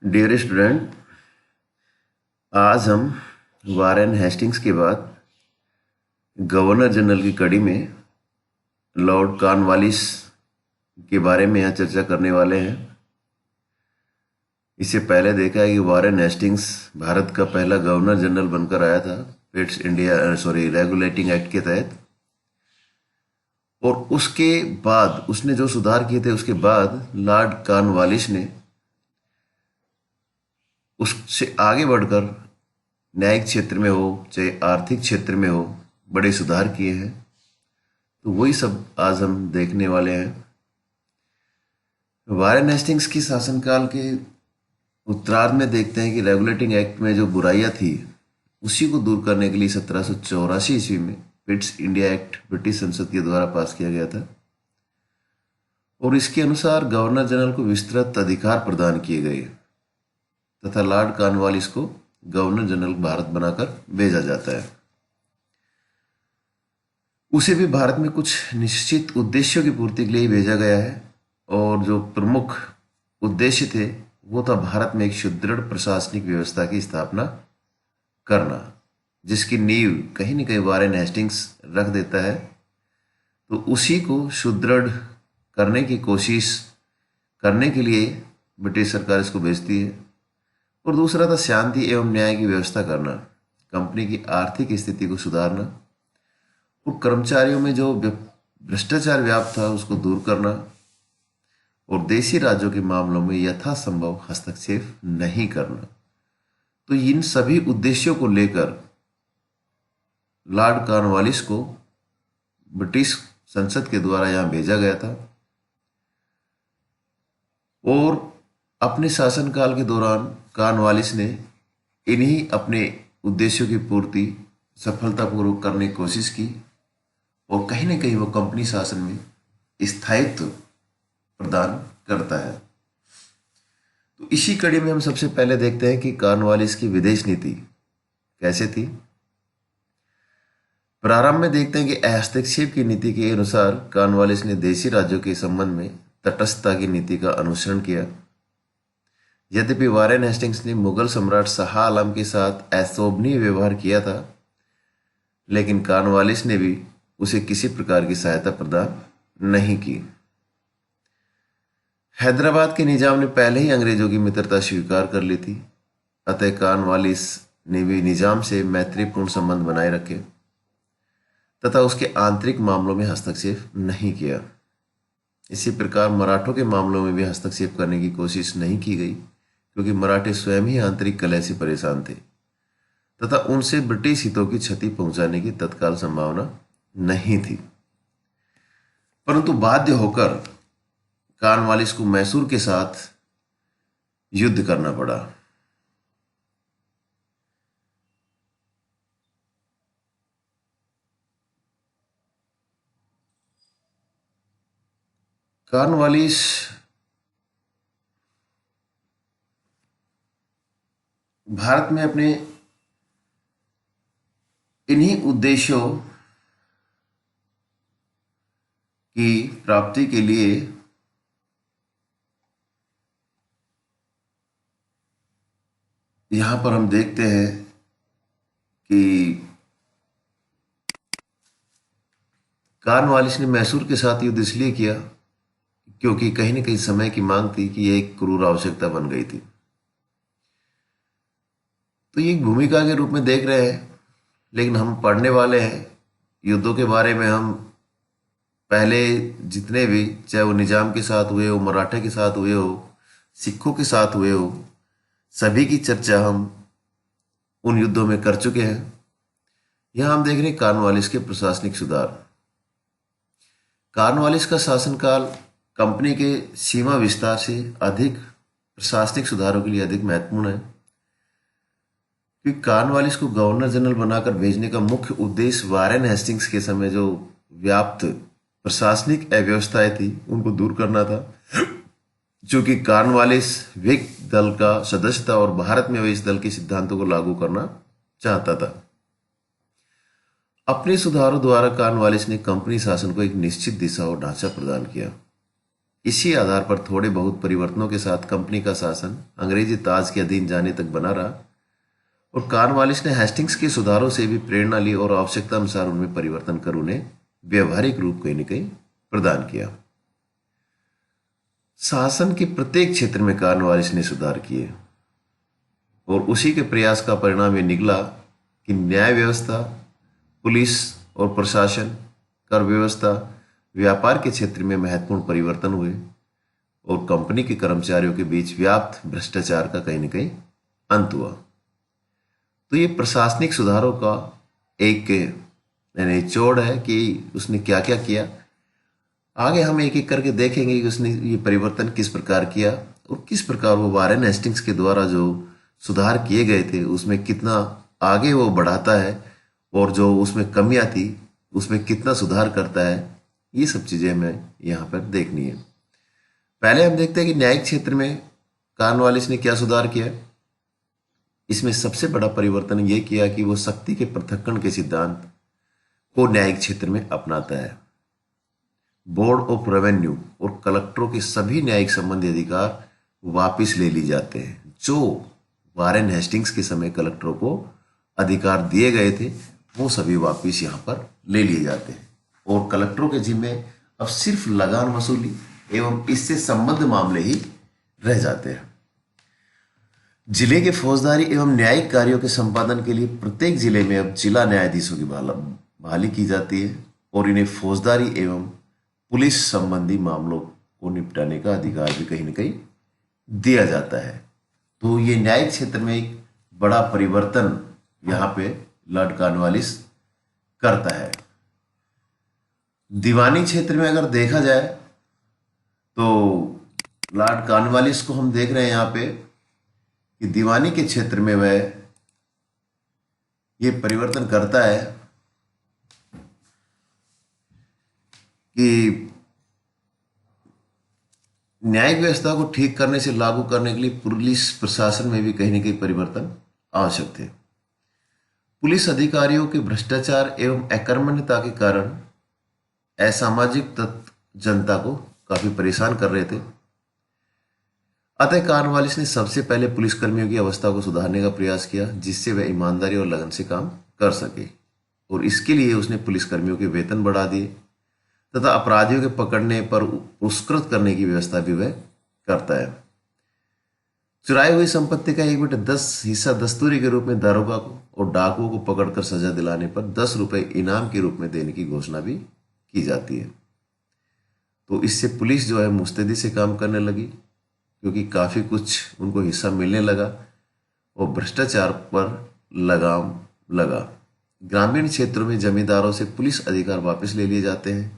Dear student, आज हम Warren Hastings के बाद गवर्नर जनरल की कड़ी में लॉर्ड कॉर्नवालिस के बारे में यहाँ चर्चा करने वाले हैं। इससे पहले देखा है कि वारेन हेस्टिंग्स भारत का पहला गवर्नर जनरल बनकर आया था पिट्स इंडिया रेगुलेटिंग एक्ट के तहत। और उसके बाद उसने जो सुधार किए थे, उसके बाद लॉर्ड कॉर्नवालिस ने उससे आगे बढ़कर न्यायिक क्षेत्र में हो चाहे आर्थिक क्षेत्र में हो बड़े सुधार किए हैं। तो वही सब आज हम देखने वाले हैं। वारेन हेस्टिंग्स की शासनकाल के उत्तरार्ध में देखते हैं कि रेगुलेटिंग एक्ट में जो बुराइयां थी उसी को दूर करने के लिए 1784 ईस्वी में पिट्स इंडिया एक्ट ब्रिटिश संसद के द्वारा पास किया गया था। और इसके अनुसार गवर्नर जनरल को विस्तृत अधिकार प्रदान किए गए तथा लॉर्ड कॉर्नवालिस को गवर्नर जनरल भारत बनाकर भेजा जाता है। उसे भी भारत में कुछ निश्चित उद्देश्यों की पूर्ति के लिए भेजा गया है। और जो प्रमुख उद्देश्य थे वो था भारत में एक सुदृढ़ प्रशासनिक व्यवस्था की स्थापना करना, जिसकी नींव कहीं न कहीं वारेन हेस्टिंग्स रख देता है। तो उसी को सुदृढ़ करने की कोशिश करने के लिए ब्रिटिश सरकार इसको भेजती है। और दूसरा था शांति एवं न्याय की व्यवस्था करना, कंपनी की आर्थिक स्थिति को सुधारना और कर्मचारियों में जो भ्रष्टाचार व्याप्त था उसको दूर करना और देशी राज्यों के मामलों में यथासंभव हस्तक्षेप नहीं करना। तो इन सभी उद्देश्यों को लेकर लॉर्ड कॉर्नवालिस को ब्रिटिश संसद के द्वारा यहाँ भेजा गया था। और अपने शासनकाल के दौरान कॉर्नवालिस ने इन्हीं अपने उद्देश्यों की पूर्ति सफलतापूर्वक करने की कोशिश की और कहीं न कहीं वो कंपनी शासन में स्थायित्व प्रदान करता है। तो इसी कड़ी में हम सबसे पहले देखते हैं कि कॉर्नवालिस की विदेश नीति कैसे थी। प्रारंभ में देखते हैं कि हस्तक्षेप की नीति के अनुसार कॉर्नवालिस ने देशी राज्यों के संबंध में तटस्थता की नीति का अनुसरण किया। यद्यपि वारेन हेस्टिंग्स ने मुगल सम्राट शाह आलम के साथ अशोभनीय व्यवहार किया था, लेकिन कॉर्नवालिस ने भी उसे किसी प्रकार की सहायता प्रदान नहीं की। हैदराबाद के निजाम ने पहले ही अंग्रेजों की मित्रता स्वीकार कर ली थी, अतः कॉर्नवालिस ने भी निजाम से मैत्रीपूर्ण संबंध बनाए रखे तथा उसके आंतरिक मामलों में हस्तक्षेप नहीं किया। इसी प्रकार मराठों के मामलों में भी हस्तक्षेप करने की कोशिश नहीं की गई, क्योंकि मराठे स्वयं ही आंतरिक कलह से परेशान थे तथा उनसे ब्रिटिश हितों की क्षति पहुंचाने की तत्काल संभावना नहीं थी। परंतु बाध्य होकर कॉर्नवालिस को मैसूर के साथ युद्ध करना पड़ा। कॉर्नवालिस भारत में अपने इन्हीं उद्देश्यों की प्राप्ति के लिए यहां पर हम देखते हैं कि कॉर्नवालिस ने मैसूर के साथ युद्ध इसलिए किया क्योंकि कहीं न कहीं समय की मांग थी कि यह एक क्रूर आवश्यकता बन गई थी। तो ये एक भूमिका के रूप में देख रहे हैं, लेकिन हम पढ़ने वाले हैं युद्धों के बारे में। हम पहले जितने भी, चाहे वो निजाम के साथ हुए हो, मराठे के साथ हुए हो, सिखों के साथ हुए हो, सभी की चर्चा हम उन युद्धों में कर चुके हैं। यहां हम देख रहे हैं कॉर्नवालिस के प्रशासनिक सुधार। कॉर्नवालिस का शासनकाल कंपनी के सीमा विस्तार से अधिक प्रशासनिक सुधारों के लिए अधिक महत्वपूर्ण है, क्योंकि कॉर्नवालिस को गवर्नर जनरल बनाकर भेजने का मुख्य उद्देश्य वारेन हेस्टिंग्स के समय जो व्याप्त प्रशासनिक अव्यवस्थाएं थी उनको दूर करना था। चूंकि कॉर्नवालिस विक दल का सदस्य था और भारत में वह इस दल के सिद्धांतों को लागू करना चाहता था। अपने सुधारों द्वारा कॉर्नवालिस ने कंपनी शासन को एक निश्चित दिशा और ढांचा प्रदान किया। इसी आधार पर थोड़े बहुत परिवर्तनों के साथ कंपनी का शासन अंग्रेजी ताज के अधीन जाने तक बना रहा और कॉर्नवालिस ने हेस्टिंग्स के सुधारों से भी प्रेरणा ली और आवश्यकता अनुसार उनमें परिवर्तन कर उन्हें व्यवहारिक रूप कहीं न कहीं प्रदान किया। शासन के प्रत्येक क्षेत्र में कॉर्नवालिस ने सुधार किए और उसी के प्रयास का परिणाम ये निकला कि न्याय व्यवस्था, पुलिस और प्रशासन, कर व्यवस्था, व्यापार के क्षेत्र में महत्वपूर्ण परिवर्तन हुए और कंपनी के कर्मचारियों के बीच व्याप्त भ्रष्टाचार का कहीं न कहीं अंत हुआ। तो ये प्रशासनिक सुधारों का एक निचोड़ है कि उसने क्या क्या किया। आगे हम एक एक करके देखेंगे कि उसने ये परिवर्तन किस प्रकार किया और किस प्रकार वो वारेन हेस्टिंग्स के द्वारा जो सुधार किए गए थे उसमें कितना आगे वो बढ़ाता है और जो उसमें कमियां थी उसमें कितना सुधार करता है। ये सब चीजें हमें यहाँ पर देखनी है। पहले हम देखते हैं कि न्यायिक क्षेत्र में कॉर्नवालिस ने क्या सुधार किया। इसमें सबसे बड़ा परिवर्तन ये किया कि वो शक्ति के पृथक्करण के सिद्धांत को न्यायिक क्षेत्र में अपनाता है। बोर्ड ऑफ रेवेन्यू और कलेक्टरों के सभी न्यायिक संबंधी अधिकार वापिस ले ली जाते हैं। जो वारेन हेस्टिंग्स के समय कलेक्टरों को अधिकार दिए गए थे वो सभी वापिस यहाँ पर ले लिए जाते हैं और कलेक्टरों के जिम्मे अब सिर्फ लगान वसूली एवं इससे संबद्ध मामले ही रह जाते हैं। जिले के फौजदारी एवं न्यायिक कार्यों के संपादन के लिए प्रत्येक जिले में अब जिला न्यायाधीशों की बहाली की जाती है और इन्हें फौजदारी एवं पुलिस संबंधी मामलों को निपटाने का अधिकार भी कहीं न कहीं दिया जाता है। तो ये न्यायिक क्षेत्र में एक बड़ा परिवर्तन यहाँ पे लॉर्ड कॉर्नवालिस करता है। दीवानी क्षेत्र में अगर देखा जाए तो लॉर्ड कॉर्नवालिस को हम देख रहे हैं यहाँ पे कि दीवानी के क्षेत्र में वह ये परिवर्तन करता है कि न्यायिक व्यवस्था को ठीक करने से लागू करने के लिए पुलिस प्रशासन में भी कहीं न कहीं परिवर्तन आवश्यक थे। पुलिस अधिकारियों के भ्रष्टाचार एवं अकर्मण्यता के कारण असामाजिक तत्व जनता को काफी परेशान कर रहे थे। अतः कॉर्नवालिस ने सबसे पहले पुलिसकर्मियों की अवस्था को सुधारने का प्रयास किया जिससे वह ईमानदारी और लगन से काम कर सके और इसके लिए उसने पुलिसकर्मियों के वेतन बढ़ा दिए तथा अपराधियों के पकड़ने पर पुरस्कृत करने की व्यवस्था भी वह करता है। चुराई हुई संपत्ति का 1/10 हिस्सा दस्तूरी के रूप में दारोगा को और डाकुओं को पकड़कर सजा दिलाने पर 10 रुपए इनाम के रूप में देने की घोषणा भी की जाती है। तो इससे पुलिस जो है मुस्तैदी से काम करने लगी क्योंकि काफी कुछ उनको हिस्सा मिलने लगा और भ्रष्टाचार पर लगाम लगा। ग्रामीण क्षेत्रों में जमींदारों से पुलिस अधिकार वापस ले लिए जाते हैं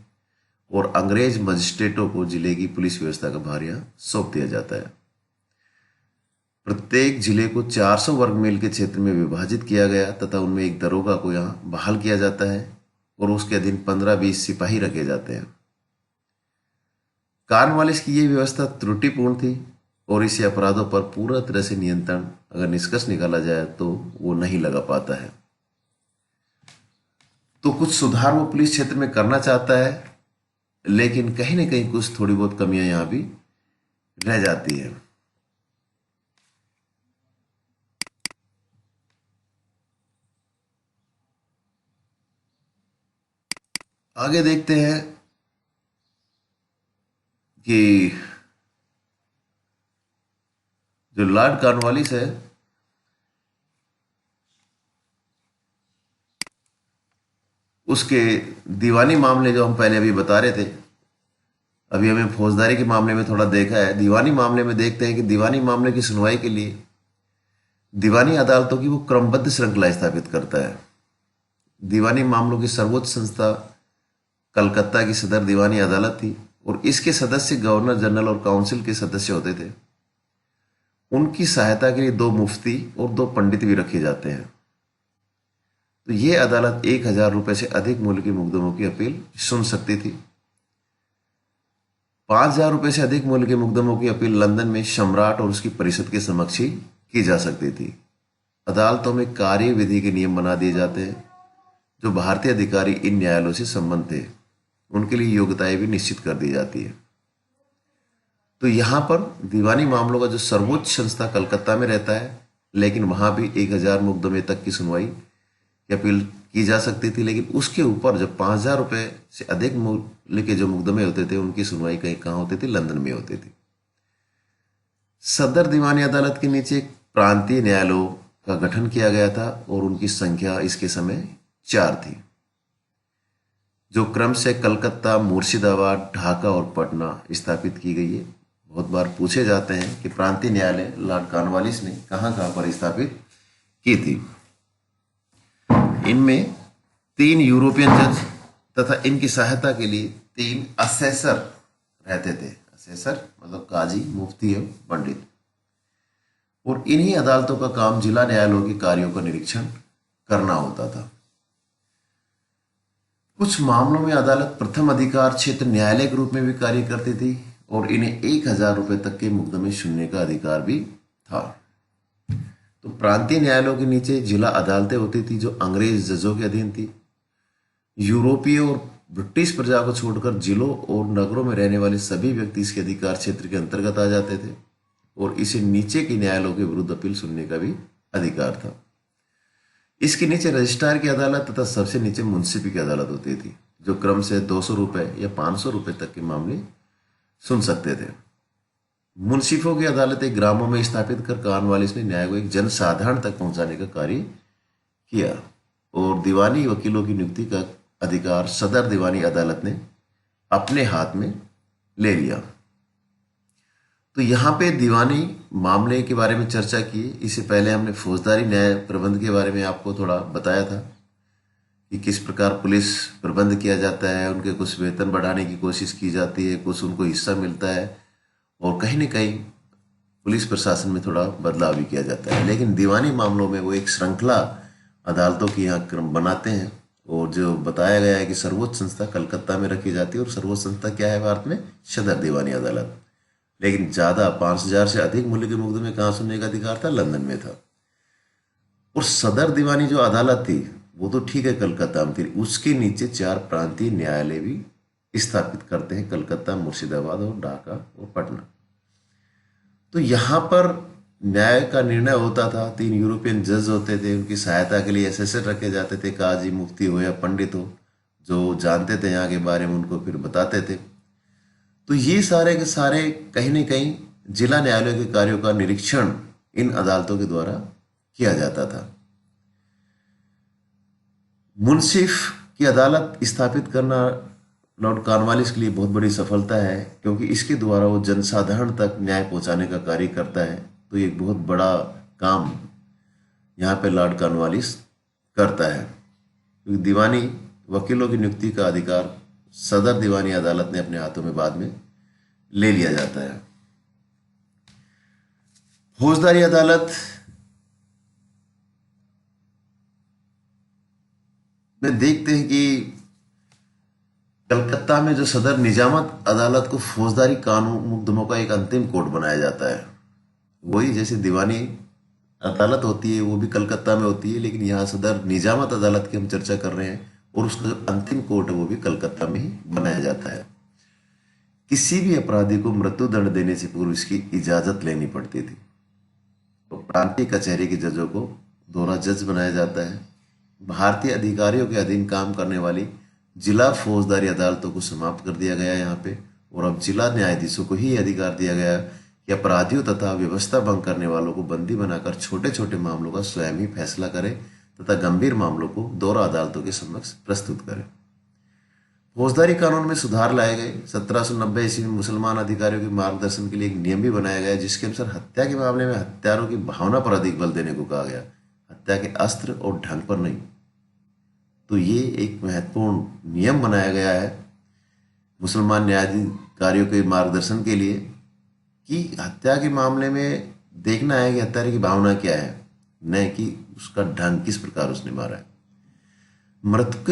और अंग्रेज मजिस्ट्रेटों को जिले की पुलिस व्यवस्था का भार यहाँ सौंप दिया जाता है। प्रत्येक जिले को 400 वर्ग मील के क्षेत्र में विभाजित किया गया तथा उनमें एक दरोगा को यहाँ बहाल किया जाता है और उसके अधीन 15-20 सिपाही रखे जाते हैं। कॉर्नवालिस की ये व्यवस्था त्रुटिपूर्ण थी और इसे अपराधों पर पूरा तरह से नियंत्रण अगर निष्कर्ष निकाला जाए तो वो नहीं लगा पाता है। तो कुछ सुधार वो पुलिस क्षेत्र में करना चाहता है लेकिन कहीं ना कहीं कुछ थोड़ी बहुत कमियां यहां भी रह जाती है। आगे देखते हैं कि जो लॉर्ड कॉर्नवालिस है उसके दीवानी मामले जो हम पहले अभी बता रहे थे, अभी हमें फौजदारी के मामले में थोड़ा देखा है। दीवानी मामले में देखते हैं कि दीवानी मामले की सुनवाई के लिए दीवानी अदालतों की वो क्रमबद्ध श्रृंखला स्थापित करता है। दीवानी मामलों की सर्वोच्च संस्था कलकत्ता की सदर दीवानी अदालत थी और इसके सदस्य गवर्नर जनरल और काउंसिल के सदस्य होते थे। उनकी सहायता के लिए 2 मुफ्ती और 2 पंडित भी रखे जाते हैं। तो ये अदालत 1000 रुपए से अधिक मूल्य के मुकदमों की अपील सुन सकती थी। 5000 रुपए से अधिक मूल्य के मुकदमों की अपील लंदन में सम्राट और उसकी परिषद के समक्ष ही की जा सकती थी। अदालतों में कार्य विधि के नियम बना दिए जाते हैं। जो भारतीय अधिकारी इन न्यायालयों से संबंध थे उनके लिए योग्यताएं भी निश्चित कर दी जाती है। तो यहाँ पर दीवानी मामलों का जो सर्वोच्च संस्था कलकत्ता में रहता है, लेकिन वहां भी 1000 मुकदमे तक की सुनवाई की अपील की जा सकती थी। लेकिन उसके ऊपर जब 5000 रुपये से अधिक मूल्य के जो मुकदमे होते थे उनकी सुनवाई कहीं कहाँ होती थी, लंदन में होती थी। सदर दीवानी अदालत के नीचे प्रांतीय न्यायालयों का गठन किया गया था और उनकी संख्या इसके समय 4 थी, जो क्रम से कलकत्ता, मुर्शिदाबाद, ढाका और पटना स्थापित की गई है। बहुत बार पूछे जाते हैं कि प्रांतीय न्यायालय लॉर्ड कॉर्नवालिस ने कहाँ कहाँ पर स्थापित की थी। इनमें 3 यूरोपियन जज तथा इनकी सहायता के लिए 3 असेसर रहते थे। असेसर मतलब काजी, मुफ्ती एवं पंडित। और इन्हीं अदालतों का काम जिला न्यायालयों के कार्यों का निरीक्षण करना होता था। कुछ मामलों में अदालत प्रथम अधिकार क्षेत्र न्यायालय के रूप में भी कार्य करती थी और इन्हें 1000 रुपये तक के मुकदमे सुनने का अधिकार भी था। तो प्रांतीय न्यायालयों के नीचे जिला अदालतें होती थी जो अंग्रेज जजों के अधीन थी। यूरोपीय और ब्रिटिश प्रजा को छोड़कर जिलों और नगरों में रहने वाले सभी व्यक्ति इसके अधिकार क्षेत्र के अंतर्गत आ जाते थे और इसे नीचे के न्यायालयों के विरुद्ध अपील सुनने का भी अधिकार था। इसके नीचे रजिस्ट्रार की अदालत तथा सबसे नीचे मुंसिफी की अदालत होती थी, जो क्रम से 200 रुपये या 500 रुपये तक के मामले सुन सकते थे। मुंसिफों की अदालतें ग्रामों में स्थापित कर कॉर्नवालिस ने न्याय को एक जनसाधारण तक पहुंचाने का कार्य किया और दीवानी वकीलों की नियुक्ति का अधिकार सदर दीवानी अदालत ने अपने हाथ में ले लिया। तो यहाँ पे दीवानी मामले के बारे में चर्चा की। इससे पहले हमने फौजदारी न्याय प्रबंध के बारे में आपको थोड़ा बताया था कि किस प्रकार पुलिस प्रबंध किया जाता है, उनके कुछ वेतन बढ़ाने की कोशिश की जाती है, कुछ उनको हिस्सा मिलता है और कहीं न कहीं पुलिस प्रशासन में थोड़ा बदलाव भी किया जाता है। लेकिन दीवानी मामलों में वो एक श्रृंखला अदालतों की यहाँ क्रम बनाते हैं और जो बताया गया है कि सर्वोच्च संस्था कलकत्ता में रखी जाती है और सर्वोच्च संस्था क्या है भारत में, सदर दीवानी अदालत। लेकिन ज्यादा 5000 से अधिक मूल्य के मुकदमे कहाँ सुनने का अधिकार था, लंदन में था। और सदर दीवानी जो अदालत थी वो तो ठीक है कलकत्ता में थी, उसके नीचे 4 प्रांतीय न्यायालय भी स्थापित करते हैं, कलकत्ता, मुर्शिदाबाद और ढाका और पटना। तो यहाँ पर न्याय का निर्णय होता था। 3 यूरोपियन जज होते थे, उनकी सहायता के लिए एसेसर रखे जाते थे, काजी, मुफ्ती हो या पंडित हो, जो जानते थे यहाँ के बारे में उनको फिर बताते थे। तो ये सारे के सारे कहीं न कहीं जिला न्यायालय के कार्यों का निरीक्षण इन अदालतों के द्वारा किया जाता था। मुंसिफ की अदालत स्थापित करना लॉर्ड कॉर्नवालिस के लिए बहुत बड़ी सफलता है, क्योंकि इसके द्वारा वो जनसाधारण तक न्याय पहुंचाने का कार्य करता है। तो ये बहुत बड़ा काम यहाँ पे लॉर्ड कॉर्नवालिस करता है, क्योंकि दीवानी वकीलों की नियुक्ति का अधिकार सदर दीवानी अदालत ने अपने हाथों में बाद में ले लिया जाता है। फौजदारी अदालत में देखते हैं कि कलकत्ता में जो सदर निजामत अदालत को फौजदारी कानून मुकदमों का एक अंतिम कोर्ट बनाया जाता है। वही जैसे दीवानी अदालत होती है वो भी कलकत्ता में होती है, लेकिन यहाँ सदर निजामत अदालत की हम चर्चा कर रहे हैं और उसका जो अंतिम कोर्ट है वो भी कलकत्ता में ही बनाया जाता है। किसी भी अपराधी को मृत्यु दंड देने से पूर्व इसकी इजाजत लेनी पड़ती थी। तो प्रांतीय कचहरी के जजों को दोहरा जज बनाया जाता है। भारतीय अधिकारियों के अधीन काम करने वाली जिला फौजदारी अदालतों को समाप्त कर दिया गया यहाँ पे, और अब जिला न्यायाधीशों को ही अधिकार दिया गया कि अपराधियों तथा व्यवस्था भंग करने वालों को बंदी बनाकर छोटे छोटे मामलों का स्वयं ही फैसला करें तथा गंभीर मामलों को दोहरा अदालतों के समक्ष प्रस्तुत करें। फौजदारी कानून में सुधार लाए गए। 1790 ईस्वी में मुसलमान अधिकारियों के मार्गदर्शन के लिए एक नियम भी बनाया गया, जिसके अनुसार हत्या के मामले में हत्यारों की भावना पर अधिक बल देने को कहा गया, हत्या के अस्त्र और ढंग पर नहीं। तो ये एक महत्वपूर्ण नियम बनाया गया है मुसलमान न्यायाधिकारियों के मार्गदर्शन के लिए कि हत्या के मामले में देखना है कि हत्यारे की भावना क्या है, न कि उसका ढंग, किस प्रकार उसने मारा है। मृतक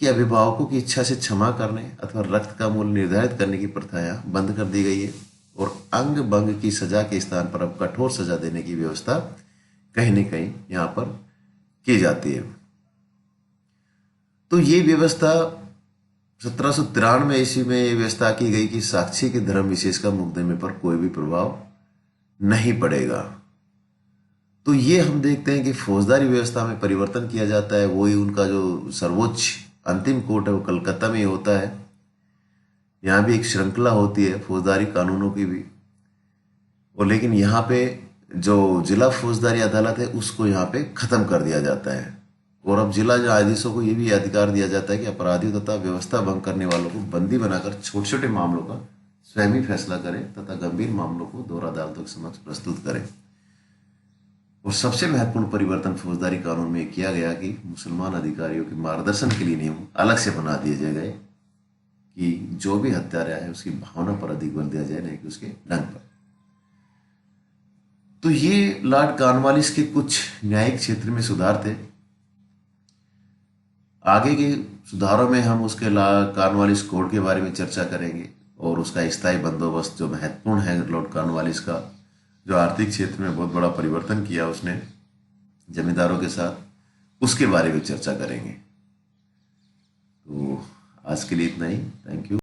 के अभिभावकों की इच्छा से क्षमा करने अथवा रक्त का मूल्य निर्धारित करने की प्रथा यहाँ बंद कर दी गई है और अंग भंग की सजा के स्थान पर अब कठोर सजा देने की व्यवस्था कहीं न कहीं यहाँ पर की जाती है। तो ये व्यवस्था 1793 में ये व्यवस्था की गई कि साक्षी के धर्म विशेष का मुकदमे पर कोई भी प्रभाव नहीं पड़ेगा। तो ये हम देखते हैं कि फौजदारी व्यवस्था में परिवर्तन किया जाता है। वही उनका जो सर्वोच्च अंतिम कोर्ट है वो कलकत्ता में ही होता है। यहाँ भी एक श्रृंखला होती है फौजदारी कानूनों की भी, और लेकिन यहाँ पे जो जिला फौजदारी अदालत है उसको यहाँ पे खत्म कर दिया जाता है। और अब जिला न्यायाधीशों को ये भी अधिकार दिया जाता है कि अपराधियों तथा व्यवस्था भंग करने वालों को बंदी बनाकर छोटे छोटे मामलों का स्वयं ही फैसला करें तथा गंभीर मामलों को दौरा अदालतों के समक्ष प्रस्तुत करें। और सबसे महत्वपूर्ण परिवर्तन फौजदारी कानून में किया गया कि मुसलमान अधिकारियों के मार्गदर्शन के लिए नियम अलग से बना दिए गए कि जो भी हत्यारा है उसकी भावना पर अधिक बल दिया जाए, नहीं कि उसके ढंग पर। तो ये लॉर्ड कॉर्नवालिस के कुछ न्यायिक क्षेत्र में सुधार थे। आगे के सुधारों में हम उसके कॉर्नवालिस कोड के बारे में चर्चा करेंगे और उसका स्थायी बंदोबस्त जो महत्वपूर्ण है लॉर्ड कॉर्नवालिस का, जो आर्थिक क्षेत्र में बहुत बड़ा परिवर्तन किया उसने जमींदारों के साथ, उसके बारे में चर्चा करेंगे। तो आज के लिए इतना ही। Thank you.